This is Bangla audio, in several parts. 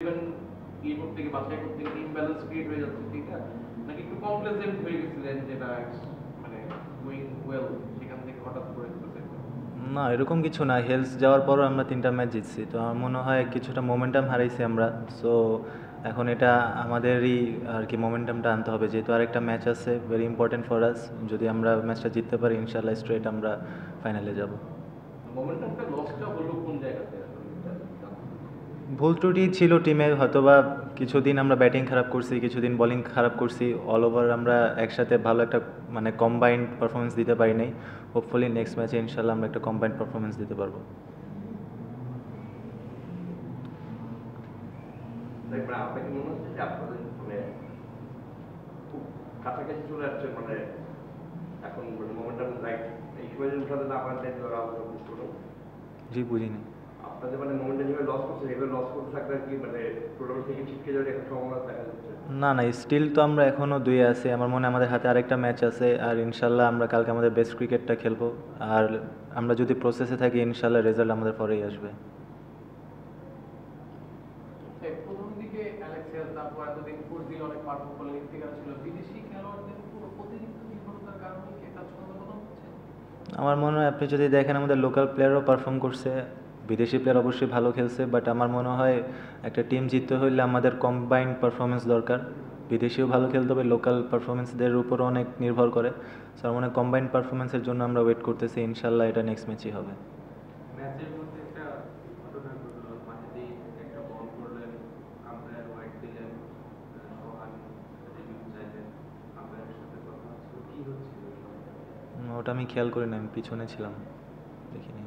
ইভেন ইয়ে করতে গিয়ে বাছাই করতে গিয়ে ইমব্যালেন্স ক্রিয়েট হয়ে যাচ্ছে, ঠিক না? নাকি একটু কমপ্লেসেন্ট হয়ে গেছিলেন যেটা মানে গোয়িং ওয়েল, সেখান থেকে হঠাৎ করে না, এরকম কিছু না। হেলস যাওয়ার পরও আমরা 3টা ম্যাচ জিতছি, তো আমার মনে হয় কিছুটা মোমেন্টাম হারাইছি আমরা। সো এখন এটা আমাদেরই আর কি মোমেন্টামটা আনতে হবে, যেহেতু আরেকটা ম্যাচ আছে ভেরি ইম্পর্টেন্ট ফর আস। যদি আমরা ম্যাচটা জিততে পারি ইনশাল্লাহ স্ট্রেট আমরা ফাইনালে যাব। মোমেন্টামটা লসটা হলো কোন জায়গাতে আসলে? ভুল ত্রুটি ছিল টিমে, হয়তোবা কিছুদিন আমরা ব্যাটিং খারাপ করছি, কিছুদিন বোলিং খারাপ করছি। অল ওভার আমরা একসাথে ভালো একটা মানে কম্বাইন্ড পারফরমেন্স দিতে পারি নাই। হোপফুলি নেক্সট ম্যাচে ইনশাল্লাহ আমরা একটা কম্বাইন্ড পারফরমেন্স দিতে পারবো। আপনাকে মনে হচ্ছে যে আপনাদের মানে খুব কাছাকাছি চলে আসছে, মানে এখন মোমেন্টাম রাইট এই সময় যদি উঠাতে না পারেন তাহলে আলাদা বুঝতে পারবো। জি, বুঝিনি। আপনাদের মানে মোমেন্টাম যেভাবে লস করছে এভাবে লস করতে থাকলে কি মানে টুর্নামেন্ট থেকে ছিটকে যাওয়ার একটা সম্ভাবনা দেখা যাচ্ছে? না না, স্টিল তো আমরা এখনও 2-এ আছি। আমার মনে হয় আমাদের হাতে আরেকটা ম্যাচ আছে, আর ইনশাল্লাহ আমরা কালকে আমাদের বেস্ট ক্রিকেটটা খেলবো। আর আমরা যদি প্রসেসে থাকি ইনশাল্লাহ রেজাল্ট আমাদের পরেই আসবে। প্রথম দিকে অ্যালেক্সিয়াস, তারপর এতদিন ফুটবল অনেক পারফর্ম করলে ইফতিকার ছিল, বিদেশি খেলোয়াড়দের উপর অতিরিক্ত নির্ভরতার কারণে কি এটা ছন্দপতন হচ্ছে? আমার মনে হয় আপনি যদি দেখেন আমাদের লোকাল প্লেয়ারও পারফর্ম করছে, বিদেশি প্লেয়ার অবশ্যই ভালো খেলছে, বাট আমার মনে হয় একটা টিম জিততে হলে আমাদের কম্বাইন্ড পারফরমেন্স দরকার। বিদেশিও ভালো খেলতে হবে, লোকাল পারফরমেন্সদের উপরও অনেক নির্ভর করে। সো আমার মনে হয় কম্বাইন্ড পারফরমেন্সের জন্য আমরা ওয়েট করতেছি, ইনশাল্লাহ এটা নেক্সট ম্যাচই হবে। ম্যাচের মধ্যে একটা ঘটনা ঘটলো, মাঝেতেই একটা বল করলেন, আম্পায়ার হোয়াইট দিলেন, সোহান রিভিউ চাইলেন, আম্পায়ারের সাথে কথা হচ্ছিল, কি হচ্ছিল? ওটা আমি খেয়াল করি না, আমি পিছনে ছিলাম, দেখিনি।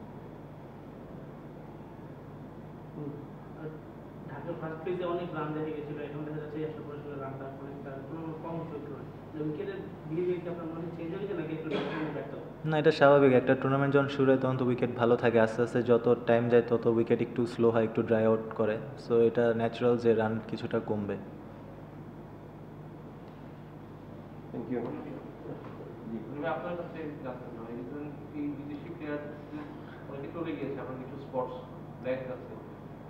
ঢাকার ফার্স্ট পেজে অনেক রান দেখা গেছিল, এখন দেখা যাচ্ছে 100% রানটা অনেকটা কোনো কম চলছিল। উইকেটের বিহেভিয়ার কি আপনার মনে চেঞ্জ হয়েছে নাকি একটু ব্যর্থ? না, এটা স্বাভাবিক। একটা টুর্নামেন্ট যখন শুরু হয় তখন তো উইকেট ভালো থাকে, আস্তে আস্তে যত টাইম যায় তত উইকেট একটু স্লো হয়, একটু ড্রাই আউট করে। সো এটা ন্যাচারাল যে রান কিছুটা কমবে। Thank you. আপনার কাছে জানতে চাই, এই বিদেশি প্লেয়ার অনেকে চলে গিয়েছে, আপনার কিছু স্পোর্টস ব্যাগ আছে,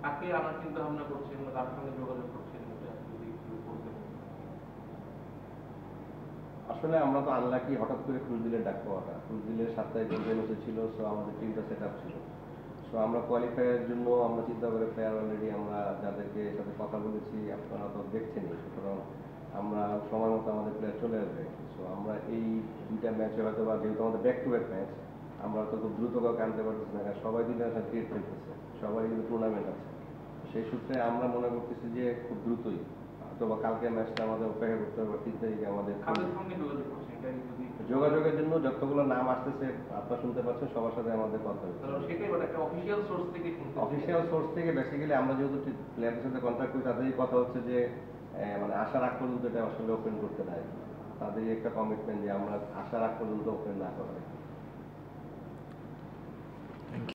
তাকে আনার চিন্তা ভাবনা করছেন বা তার সঙ্গে যোগাযোগ করছেন, যদি একটু বলতেন। আসলে আমরা তো আনলাকি হঠাৎ করে ক্রুজদিলের ডাক পাওয়াটা। ক্রুজদিলের 7 তারিখ বেনুতে ছিল, সো আমাদের টিমটা সেট আপ ছিল। সো আমরা কোয়ালিফাইয়ের জন্য আমরা চিন্তা করে প্লেয়ার অলরেডি আমরা যাদেরকে সাথে কথা বলেছি আপনারা তো দেখছেনই, সুতরাং আমরা সময় মতো আমাদের প্লেয়ার চলে আসবে। সো আমরা এই 2টা ম্যাচে হয়তো বা যেহেতু আমাদের ব্যাক টু ব্যাক ম্যাচ, আমরা তো খুব দ্রুত কাউকে আনতে পারতেছি না, কারণ সবাই ইন্টারন্যাশনাল ক্রিকেট খেলতেছে, সবাই কিন্তু টুর্নামেন্ট আছে। সেই সূত্রে আমরা মনে করতেছি যে খুব দ্রুতই অথবা কালকে ম্যাচটা আমাদের অপেক্ষা করতে হবে, 3 তারিখে আমাদের যোগাযোগের জন্য যতগুলো নাম আসতেছে আপনারা শুনতে পাচ্ছেন, সবার সাথে আমাদের কথা হচ্ছে। অফিসিয়াল সোর্স থেকে বেসিক্যালি আমরা যেহেতু প্লেয়ারদের সাথে কন্ট্যাক্ট করি, তাদেরই কথা হচ্ছে যে মানে আসার আগ পর্যন্ত এটা আসলে ওপেন করতে দেয়, তাদেরই একটা কমিটমেন্ট যে আমরা আসার আগ পর্যন্ত ওপেন না করা।